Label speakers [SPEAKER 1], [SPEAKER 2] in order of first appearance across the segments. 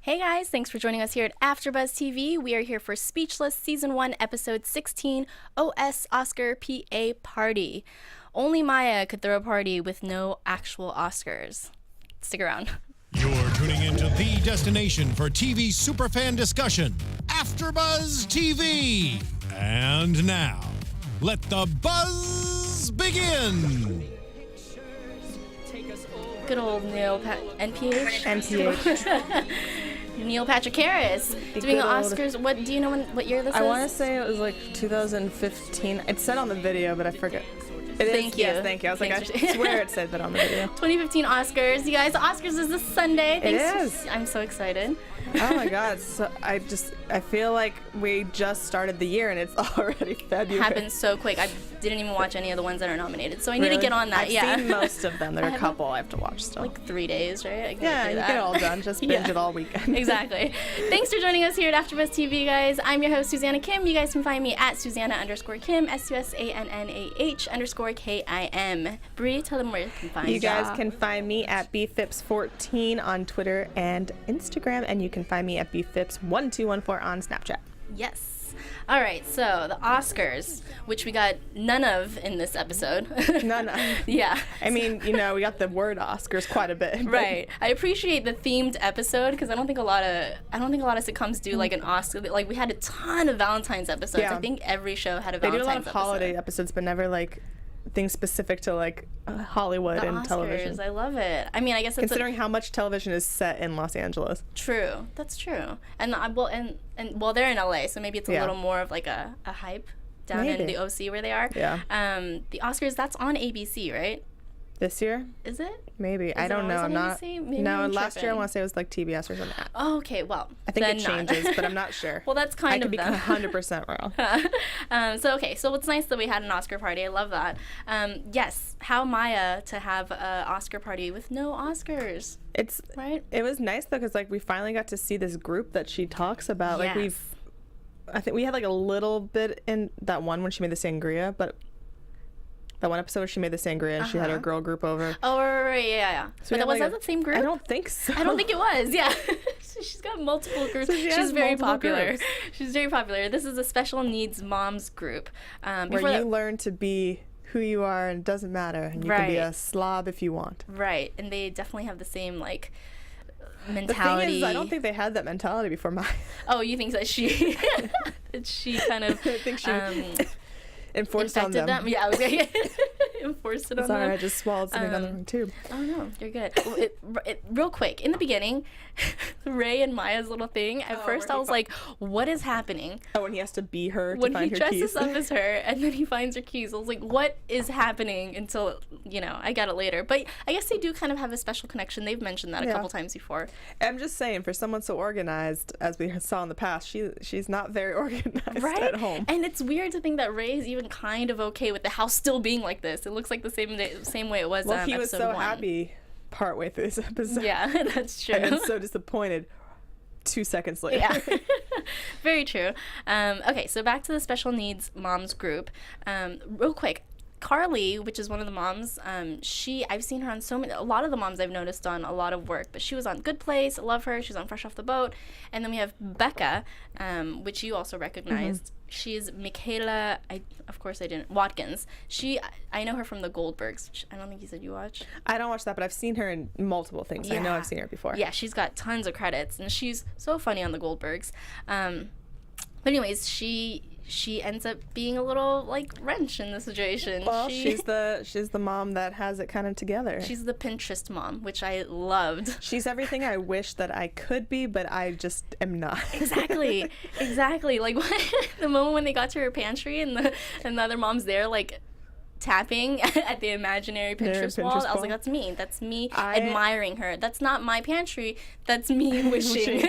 [SPEAKER 1] Hey guys, thanks for joining us here at AFTERBUZZ TV. We are here for Speechless Season 1, Episode 16, OS Oscar PA Party. Only Maya could throw a party with no actual Oscars. Stick around.
[SPEAKER 2] You're tuning into the destination for TV superfan discussion, AFTERBUZZ TV. And now, let the buzz begin.
[SPEAKER 1] Good old NPH. Neil Patrick Harris doing the Oscars. What do you know? What year this is?
[SPEAKER 3] I want to say it was like 2015. It said on the video, but I forget.
[SPEAKER 1] Thank you.
[SPEAKER 3] Yes, thank you. I was like, I swear it said that on the video.
[SPEAKER 1] 2015 Oscars. You guys, the Oscars is this Sunday.
[SPEAKER 3] It is.
[SPEAKER 1] I'm so excited.
[SPEAKER 3] Oh my God. So I feel like we just started the year and it's already February.
[SPEAKER 1] It happened so quick. I didn't even watch any of the ones that are nominated, so I need to get on that.
[SPEAKER 3] I've seen most of them. There are a couple I have to watch still.
[SPEAKER 1] Like 3 days, right?
[SPEAKER 3] Yeah, you get it all done. Just binge it all weekend.
[SPEAKER 1] Exactly. Thanks for joining us here at AFTERBUZZ TV, guys. I'm your host, Susannah Kim. You guys can find me at Susannah_Kim, SUSANNAH_KIM. Bree, tell them where you can find
[SPEAKER 3] you guys can find me at Phipps14 on Twitter and Instagram, and you can find me at Phipps1214 on Snapchat.
[SPEAKER 1] Yes. All right, so the Oscars, which we got none of in this episode.
[SPEAKER 3] None of.
[SPEAKER 1] Yeah.
[SPEAKER 3] I mean, we got the word Oscars quite a bit.
[SPEAKER 1] Right. I appreciate the themed episode because I don't think a lot of sitcoms do like an Oscar. Like we had a ton of Valentine's episodes. Yeah. I think every show had a Valentine's episode. They do a lot of
[SPEAKER 3] holiday episodes, but never like things specific to like Hollywood and
[SPEAKER 1] Oscars,
[SPEAKER 3] television.
[SPEAKER 1] I love it. I mean, I guess
[SPEAKER 3] considering how much television is set in Los Angeles.
[SPEAKER 1] True, that's true. And they're in LA, so maybe it's a little more of like a hype down in the OC where they are.
[SPEAKER 3] Yeah.
[SPEAKER 1] The Oscars, that's on ABC, right?
[SPEAKER 3] This year?
[SPEAKER 1] Is it?
[SPEAKER 3] Maybe. I don't know. I'm not. No, last year I want to say it was like TBS or something.
[SPEAKER 1] Oh, okay. Well,
[SPEAKER 3] I think it changes, but I'm not sure.
[SPEAKER 1] Well, that's kind of.
[SPEAKER 3] I could be 100% wrong.
[SPEAKER 1] So it's nice that we had an Oscar party. I love that. Yes. How Maya to have an Oscar party with no Oscars.
[SPEAKER 3] It's
[SPEAKER 1] right.
[SPEAKER 3] It was nice though, because like we finally got to see this group that she talks about.
[SPEAKER 1] Yes.
[SPEAKER 3] Like I think we had like a little bit in that one when she made the sangria, but. That one episode where she made the sangria and she had her girl group over.
[SPEAKER 1] Oh, right, yeah.
[SPEAKER 3] So
[SPEAKER 1] but was that the same group?
[SPEAKER 3] I don't think so.
[SPEAKER 1] I don't think it was, yeah. She's got multiple groups.
[SPEAKER 3] So
[SPEAKER 1] she's very popular. She's very popular. This is a special needs moms group.
[SPEAKER 3] Where you learn to be who you are and it doesn't matter. And you can be a slob if you want.
[SPEAKER 1] Right, and they definitely have the same, like, mentality.
[SPEAKER 3] The thing is, I don't think they had that mentality before Maya.
[SPEAKER 1] Oh, you think that she kind of...
[SPEAKER 3] I think she... enforced on them.
[SPEAKER 1] Yeah, I was gonna enforced it on them.
[SPEAKER 3] Sorry, I just swallowed something down the wrong tube.
[SPEAKER 1] Oh no, you're good. Well, real quick, in the beginning, Ray and Maya's little thing. At first, I was like, "What is happening?"
[SPEAKER 3] Oh, when he has to be her to find her keys.
[SPEAKER 1] When he dresses up as her, and then he finds her keys. I was like, "What is happening?" Until I got it later. But I guess they do kind of have a special connection. They've mentioned that a couple times before.
[SPEAKER 3] I'm just saying, for someone so organized as we saw in the past, she's not very organized at home.
[SPEAKER 1] And it's weird to think that Ray is even kind of okay with the house still being like this. It looks like the same way it was.
[SPEAKER 3] Well, he was so
[SPEAKER 1] 1.
[SPEAKER 3] happy partway through this episode.
[SPEAKER 1] Yeah, that's true.
[SPEAKER 3] And so disappointed 2 seconds later.
[SPEAKER 1] Yeah, very true. Okay, so back to the special needs moms group. Real quick. Carly, which is one of the moms, I've seen her on a lot of the moms I've noticed on a lot of work, but she was on Good Place. I love her. She's on Fresh Off the Boat. And then we have Becca, which you also recognized. Mm-hmm. She's Michaela, Watkins. I know her from The Goldbergs, which I don't think you said you watched.
[SPEAKER 3] I don't watch that, but I've seen her in multiple things. Yeah. I know I've seen her before.
[SPEAKER 1] Yeah, she's got tons of credits, and she's so funny on The Goldbergs. But anyways, she ends up being a little like wrench in the situation.
[SPEAKER 3] Well, she's the mom that has it kind of together.
[SPEAKER 1] She's the Pinterest mom, which I loved.
[SPEAKER 3] She's everything I wish that I could be, but I just am not.
[SPEAKER 1] Exactly. Like the moment when they got to her pantry and the other mom's there, like tapping at the imaginary Pinterest wall. I was like, that's me. That's me admiring her. That's not my pantry. That's me wishing.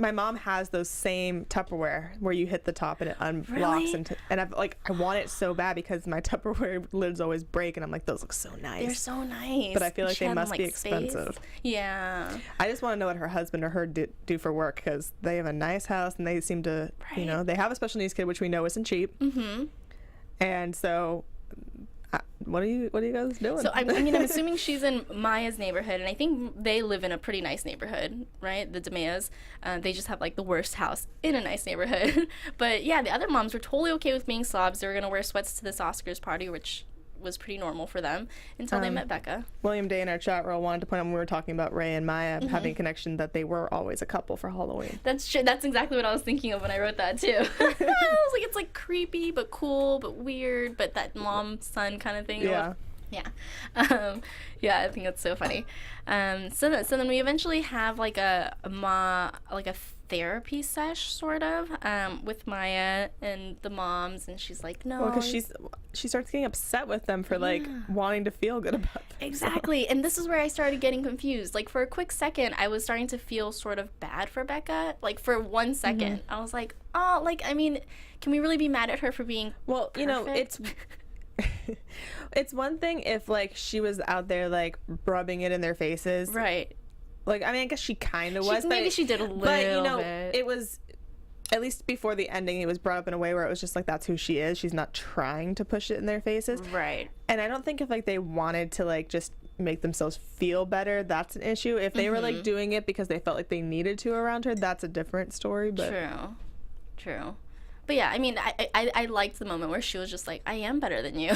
[SPEAKER 3] My mom has those same Tupperware where you hit the top and it unlocks.
[SPEAKER 1] Really?
[SPEAKER 3] And I want it so bad because my Tupperware lids always break and I'm like, those look so nice.
[SPEAKER 1] They're so nice.
[SPEAKER 3] But I feel like they must be expensive.
[SPEAKER 1] Space. Yeah.
[SPEAKER 3] I just want to know what her husband or her do for work because they have a nice house and they seem to, they have a special needs kid, which we know isn't cheap.
[SPEAKER 1] Mm-hmm.
[SPEAKER 3] And so what are you guys doing?
[SPEAKER 1] So I mean, I'm assuming she's in Maya's neighborhood, and I think they live in a pretty nice neighborhood, right? The DiMeos. They just have like the worst house in a nice neighborhood. But yeah, the other moms were totally okay with being slobs. They were gonna wear sweats to this Oscars party, which was pretty normal for them until they met Becca.
[SPEAKER 3] William Day in our chat row wanted to point out when we were talking about Ray and Maya having a connection that they were always a couple for Halloween.
[SPEAKER 1] That's true. That's exactly what I was thinking of when I wrote that too. I was like, it's like creepy but cool but weird, but that mom son kind of thing.
[SPEAKER 3] Yeah.
[SPEAKER 1] Yeah, I think that's so funny. So then we eventually have like a therapy sesh sort of with Maya and the moms, and she's like, no,
[SPEAKER 3] because she starts getting upset with them for like wanting to feel good about themselves.
[SPEAKER 1] Exactly. And this is where I started getting confused. Like for a quick second I was starting to feel sort of bad for Becca. Like for 1 second I was like, oh, like, I mean, can we really be mad at her for being perfect?
[SPEAKER 3] You know, it's one thing if like she was out there like rubbing it in their faces,
[SPEAKER 1] right?
[SPEAKER 3] Like, I mean, I guess she kind of was,
[SPEAKER 1] maybe she did a little
[SPEAKER 3] but you know,
[SPEAKER 1] bit.
[SPEAKER 3] it was, at least before the ending, it was brought up in a way where it was just like, that's who she is. She's not trying to push it in their faces,
[SPEAKER 1] right?
[SPEAKER 3] And I don't think if like they wanted to like just make themselves feel better, that's an issue. If they were like doing it because they felt like they needed to around her, that's a different story. But
[SPEAKER 1] true. But yeah, I mean, I liked the moment where she was just like, I am better than you.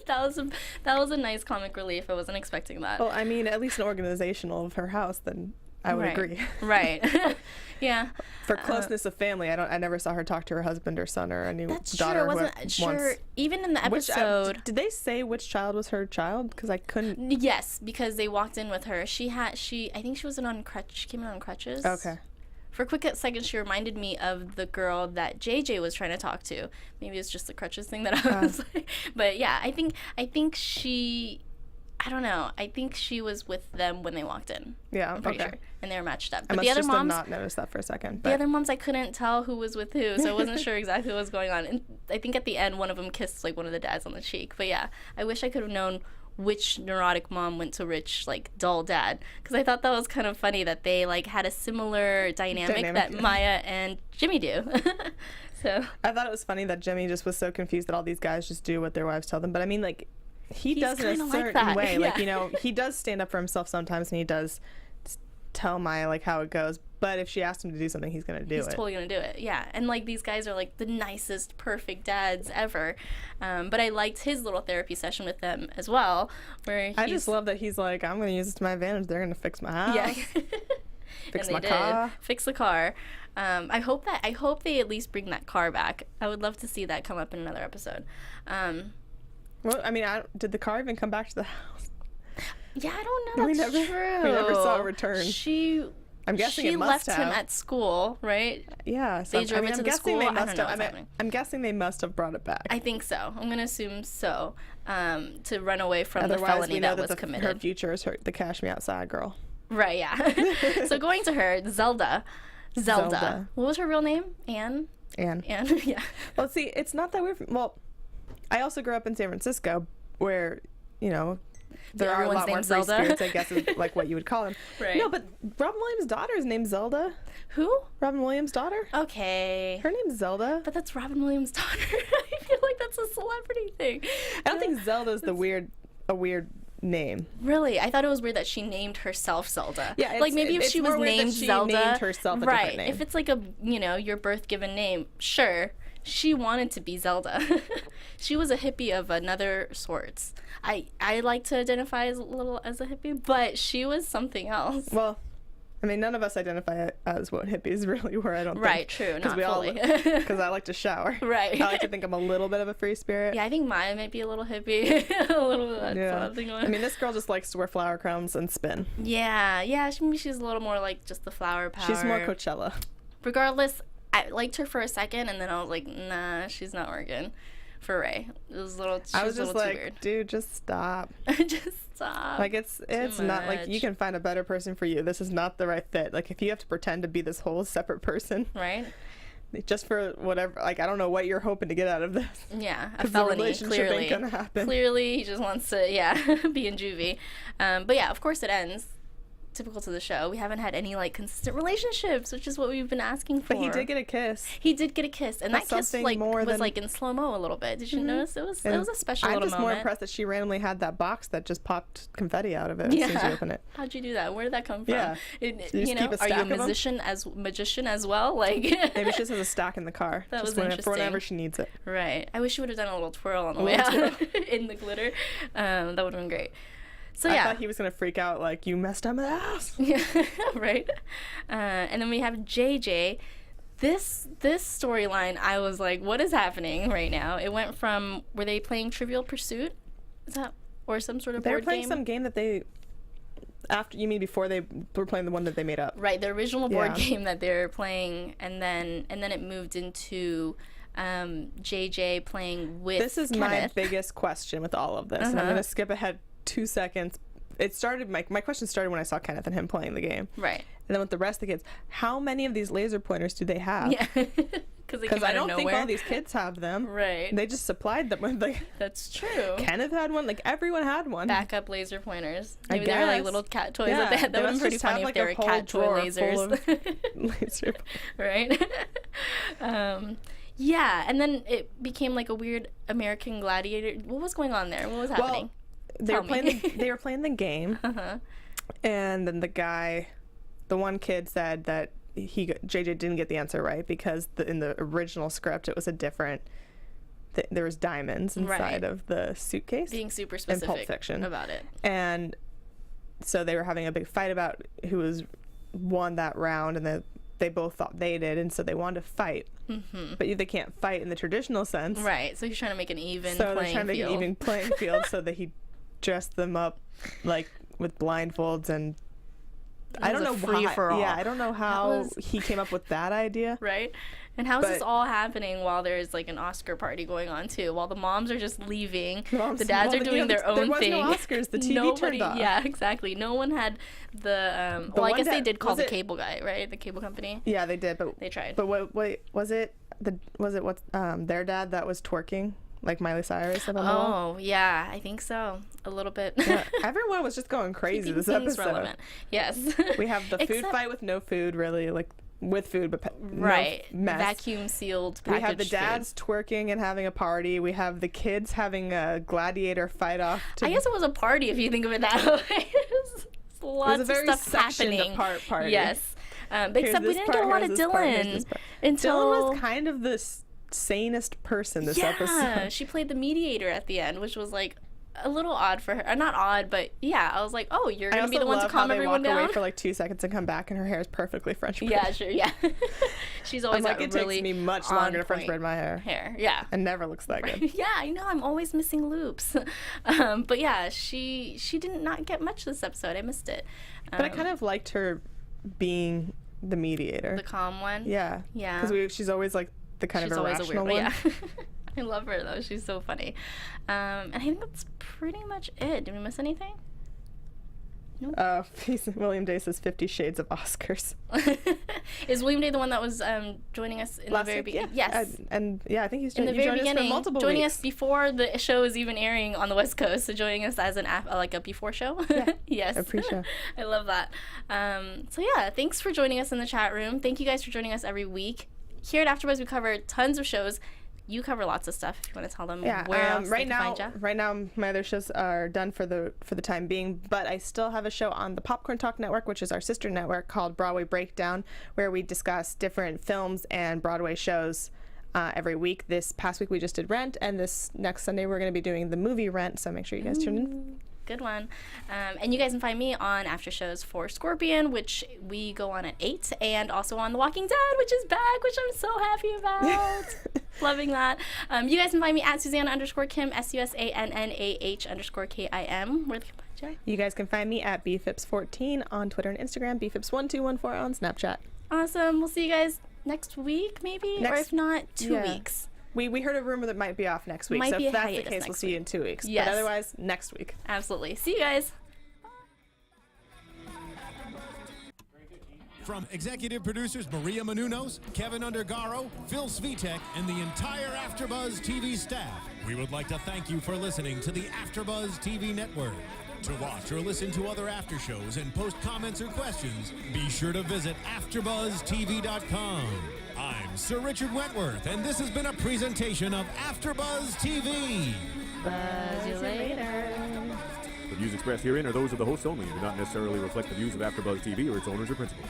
[SPEAKER 1] that was a nice comic relief. I wasn't expecting that.
[SPEAKER 3] Well, I mean, at least an organizational of her house, then I would agree.
[SPEAKER 1] Right. Yeah.
[SPEAKER 3] For closeness of family, I never saw her talk to her husband or son or any
[SPEAKER 1] that's
[SPEAKER 3] daughter.
[SPEAKER 1] True. I wasn't sure. Even in the episode,
[SPEAKER 3] did they say which child was her child? Because I couldn't.
[SPEAKER 1] Yes, because they walked in with her. I think she was on crutch. She came in on crutches.
[SPEAKER 3] Okay.
[SPEAKER 1] For a quick second, she reminded me of the girl that JJ was trying to talk to. Maybe it's just the crutches thing that I was like. But yeah, I think she, I don't know. I think she was with them when they walked in.
[SPEAKER 3] Yeah,
[SPEAKER 1] I'm pretty sure. And they were matched up.
[SPEAKER 3] But
[SPEAKER 1] the other moms,
[SPEAKER 3] not notice that for a second. But.
[SPEAKER 1] The other moms, I couldn't tell who was with who, so I wasn't sure exactly what was going on. And I think at the end, one of them kissed like one of the dads on the cheek. But yeah, I wish I could have known which neurotic mom went to which like dull dad, because I thought that was kind of funny that they like had a similar dynamic that Maya and Jimmy do. So
[SPEAKER 3] I thought it was funny that Jimmy just was so confused that all these guys just do what their wives tell them. But I mean, like, he does in a certain way. Like, you know, he does stand up for himself sometimes, and he does tell Maya like how it goes. But if she asks him to do something, he's gonna do it.
[SPEAKER 1] He's totally gonna do it. Yeah. And like these guys are like the nicest, perfect dads ever. But I liked his little therapy session with them as well, where
[SPEAKER 3] I just love that he's like, I'm gonna use it to my advantage. They're gonna fix my house. Yeah. Fix my car.
[SPEAKER 1] Fix the car. I hope they at least bring that car back. I would love to see that come up in another episode.
[SPEAKER 3] Well, I mean, did the car even come back to the house?
[SPEAKER 1] Yeah, I don't know. That's true.
[SPEAKER 3] We never saw it return. I'm guessing it must have.
[SPEAKER 1] She left him at school, right?
[SPEAKER 3] Yeah. So
[SPEAKER 1] they drove it to the school.
[SPEAKER 3] I'm guessing they must have brought it back.
[SPEAKER 1] I think so. I'm going to assume so. To run away from the felony that was committed.
[SPEAKER 3] Her future is the Cash Me Outside girl.
[SPEAKER 1] Right, yeah. So going to her, Zelda. What was her real name? Anne, yeah.
[SPEAKER 3] Well, see, it's not that weird. Well, I also grew up in San Francisco where, you know, there are a lot more free spirits, I guess, is like what you would call them.
[SPEAKER 1] Right.
[SPEAKER 3] No, but Robin Williams' daughter is named Zelda.
[SPEAKER 1] Who?
[SPEAKER 3] Robin Williams' daughter.
[SPEAKER 1] Okay.
[SPEAKER 3] Her name's Zelda.
[SPEAKER 1] But that's Robin Williams' daughter. I feel like that's a celebrity thing.
[SPEAKER 3] I don't think Zelda's a weird name.
[SPEAKER 1] Really? I thought it was weird that she named herself Zelda.
[SPEAKER 3] Yeah,
[SPEAKER 1] like maybe if she was named Zelda,
[SPEAKER 3] named herself a different name.
[SPEAKER 1] If it's like your birth given name, sure. She wanted to be Zelda. She was a hippie of another sorts. I like to identify as a hippie, but she was something else.
[SPEAKER 3] Well, I mean, none of us identify as what hippies really were, I don't think.
[SPEAKER 1] Right, true, not fully.
[SPEAKER 3] Because I like to shower.
[SPEAKER 1] Right.
[SPEAKER 3] I like to think I'm a little bit of a free spirit.
[SPEAKER 1] Yeah, I think Maya might be a little hippie. A little bit of that something.
[SPEAKER 3] I mean, this girl just likes to wear flower crowns and spin.
[SPEAKER 1] Yeah, she's a little more like just the flower power.
[SPEAKER 3] She's more Coachella.
[SPEAKER 1] Regardless, I liked her for a second, and then I was like, nah, she's not working for Ray. It was a little,
[SPEAKER 3] I was just like,
[SPEAKER 1] weird.
[SPEAKER 3] Dude, just stop.
[SPEAKER 1] Just stop.
[SPEAKER 3] Like, it's not, like, you can find a better person for you. This is not the right fit. Like, if you have to pretend to be this whole separate person.
[SPEAKER 1] Right.
[SPEAKER 3] Just for whatever, like, I don't know what you're hoping to get out of this.
[SPEAKER 1] Yeah, a felony,
[SPEAKER 3] the relationship
[SPEAKER 1] clearly.
[SPEAKER 3] ain't gonna happen.
[SPEAKER 1] Clearly, he just wants to, be in juvie. But yeah, of course it ends. typical to the show. We haven't had any like consistent relationships, which is what we've been asking for.
[SPEAKER 3] But he did get a kiss.
[SPEAKER 1] He did get a kiss, and
[SPEAKER 3] That's
[SPEAKER 1] that kiss like
[SPEAKER 3] more
[SPEAKER 1] was
[SPEAKER 3] than...
[SPEAKER 1] like in slow mo a little bit. Did you notice? It was a special little moment.
[SPEAKER 3] I'm just more impressed that she randomly had that box that just popped confetti out of it as soon as you open it.
[SPEAKER 1] How'd you do that? Where did that come from?
[SPEAKER 3] Yeah.
[SPEAKER 1] You know, are you a magician as well? Like
[SPEAKER 3] maybe she just has a stack in the car.
[SPEAKER 1] That was
[SPEAKER 3] interesting.
[SPEAKER 1] interesting.
[SPEAKER 3] For whenever she needs it.
[SPEAKER 1] Right. I wish you would have done a little twirl on the way out in the glitter. That would have been great. So
[SPEAKER 3] I thought he was gonna freak out like, you messed up my house.
[SPEAKER 1] Yeah, right. And then we have JJ. This storyline, I was like, what is happening right now? It went from, were they playing Trivial Pursuit? Is that, or some sort of board game?
[SPEAKER 3] They were playing some game that they, before they were playing the one that they made up?
[SPEAKER 1] Right, the original board game that they were playing, and then it moved into JJ playing with
[SPEAKER 3] This is
[SPEAKER 1] Kenneth.
[SPEAKER 3] my biggest question with all of this, and I'm gonna skip ahead 2 seconds. It started, my question started when I saw Kenneth and him playing the game.
[SPEAKER 1] Right.
[SPEAKER 3] And then with the rest of the kids, how many of these laser pointers do they have?
[SPEAKER 1] Yeah. Because
[SPEAKER 3] I don't think all these kids have them.
[SPEAKER 1] Right.
[SPEAKER 3] They just supplied them with like.
[SPEAKER 1] That's true.
[SPEAKER 3] Kenneth had one. Like everyone had one.
[SPEAKER 1] Backup laser pointers.
[SPEAKER 3] I
[SPEAKER 1] Maybe they were like little cat toys.
[SPEAKER 3] Yeah,
[SPEAKER 1] That would have been pretty funny if they were cat toy lasers.
[SPEAKER 3] Laser.
[SPEAKER 1] Right. Yeah, and then it became like a weird American Gladiator. What was going on there? What was happening?
[SPEAKER 3] Well, they were playing the game, and then the one kid said that JJ didn't get the answer right because in the original script it was a different. There was diamonds inside of the suitcase.
[SPEAKER 1] Being super specific
[SPEAKER 3] in Pulp Fiction
[SPEAKER 1] about it,
[SPEAKER 3] and so they were having a big fight about who won that round, and they both thought they did, and so they wanted to fight. But they can't fight in the traditional sense.
[SPEAKER 1] Right. So he's trying to make an even
[SPEAKER 3] so
[SPEAKER 1] playing
[SPEAKER 3] they're trying to make an even playing field so that he dressed them up like with blindfolds, and I don't know I don't know how he came up with that idea.
[SPEAKER 1] Right. And how's this all happening while there's like an Oscar party going on too? While the moms are just leaving, the dads are doing their own thing.
[SPEAKER 3] There was no Oscars. The TV turned off.
[SPEAKER 1] Yeah, exactly. No one had the well, I guess they did call the cable guy, right? The cable company.
[SPEAKER 3] Yeah, they did, but
[SPEAKER 1] they tried.
[SPEAKER 3] But what was it? Their dad that was twerking? Like Miley Cyrus up on the wall?
[SPEAKER 1] Oh, yeah, I think so. A little bit.
[SPEAKER 3] Yeah, everyone was just going crazy this episode.
[SPEAKER 1] Relevant. Yes.
[SPEAKER 3] We have the food fight with no food, really, like with food, but
[SPEAKER 1] right.
[SPEAKER 3] No mess.
[SPEAKER 1] Vacuum sealed packaged
[SPEAKER 3] We have the dads twerking and having a party. We have the kids having a gladiator fight off.
[SPEAKER 1] I guess it was a party if you think of it that way. Lots of stuff happening.
[SPEAKER 3] Apart party.
[SPEAKER 1] Yes. But except we didn't get a lot of Dylan until...
[SPEAKER 3] Dylan was kind of the sanest person this episode.
[SPEAKER 1] Yeah, she played the mediator at the end, which was like a little odd for her. Not odd, but yeah, I was like, oh, you're gonna be the one to calm everyone down.
[SPEAKER 3] I also love how they walk away for like 2 seconds and come back, and her hair is perfectly French braid.
[SPEAKER 1] Yeah, sure, yeah. She's always
[SPEAKER 3] like, it
[SPEAKER 1] really
[SPEAKER 3] takes me much longer to French braid my hair.
[SPEAKER 1] Yeah.
[SPEAKER 3] It never looks that good.
[SPEAKER 1] Yeah, I know. I'm always missing loops. But yeah, she did not get much this episode. I missed it.
[SPEAKER 3] But I kind of liked her being the mediator.
[SPEAKER 1] The calm one.
[SPEAKER 3] Yeah.
[SPEAKER 1] Yeah.
[SPEAKER 3] Because she's always like the kind of irrational one.
[SPEAKER 1] Yeah. I love her though. She's so funny. And I think that's pretty much it. Did we miss anything?
[SPEAKER 3] Nope. William Day says 50 Shades of Oscars.
[SPEAKER 1] Is William Day the one that was joining us in the very beginning?
[SPEAKER 3] Yeah.
[SPEAKER 1] Yes.
[SPEAKER 3] And yeah, I think he's
[SPEAKER 1] in the very beginning,
[SPEAKER 3] us for multiple
[SPEAKER 1] joining
[SPEAKER 3] weeks.
[SPEAKER 1] us before the show is even airing on the West Coast. So joining us as like a before show.
[SPEAKER 3] Yeah.
[SPEAKER 1] Yes.
[SPEAKER 3] A pre-show.
[SPEAKER 1] I love that. So yeah, thanks for joining us in the chat room. Thank you guys for joining us every week. Here at AfterBuzz, we cover tons of shows. You cover lots of stuff. If you want to tell them where else they can find you.
[SPEAKER 3] Right now, my other shows are done for the time being, but I still have a show on the Popcorn Talk Network, which is our sister network, called Broadway Breakdown, where we discuss different films and Broadway shows every week. This past week we just did Rent, and this next Sunday we're going to be doing the movie Rent, so make sure you guys tune in.
[SPEAKER 1] Good one. And you guys can find me on after shows for Scorpion, which we go on at 8, and also on The Walking Dead, which is back, which I'm so happy about. Loving that. You guys can find me at Susannah_Kim, SUSANNAH_KIM. Where they can find you?
[SPEAKER 3] You guys can find me at bphipps14 on Twitter and Instagram, bphipps1214 on Snapchat.
[SPEAKER 1] Awesome. We'll see you guys next week, maybe, or if not, 2 weeks.
[SPEAKER 3] We heard a rumor that might be off next week, so if that's the case, we'll see you in 2 weeks.
[SPEAKER 1] Yes.
[SPEAKER 3] But otherwise, next week.
[SPEAKER 1] Absolutely. See you guys.
[SPEAKER 2] From executive producers Maria Menounos, Kevin Undergaro, Phil Svitek, and the entire AfterBuzz TV staff, we would like to thank you for listening to the AfterBuzz TV Network. To watch or listen to other after shows and post comments or questions, be sure to visit AFTERBUZZTV.com. I'm Sir Richard Wentworth, and this has been a presentation of AFTERBUZZ TV.
[SPEAKER 1] Buzz you later.
[SPEAKER 4] The views expressed herein are those of the hosts only and do not necessarily reflect the views of AfterBuzz TV or its owners or principals.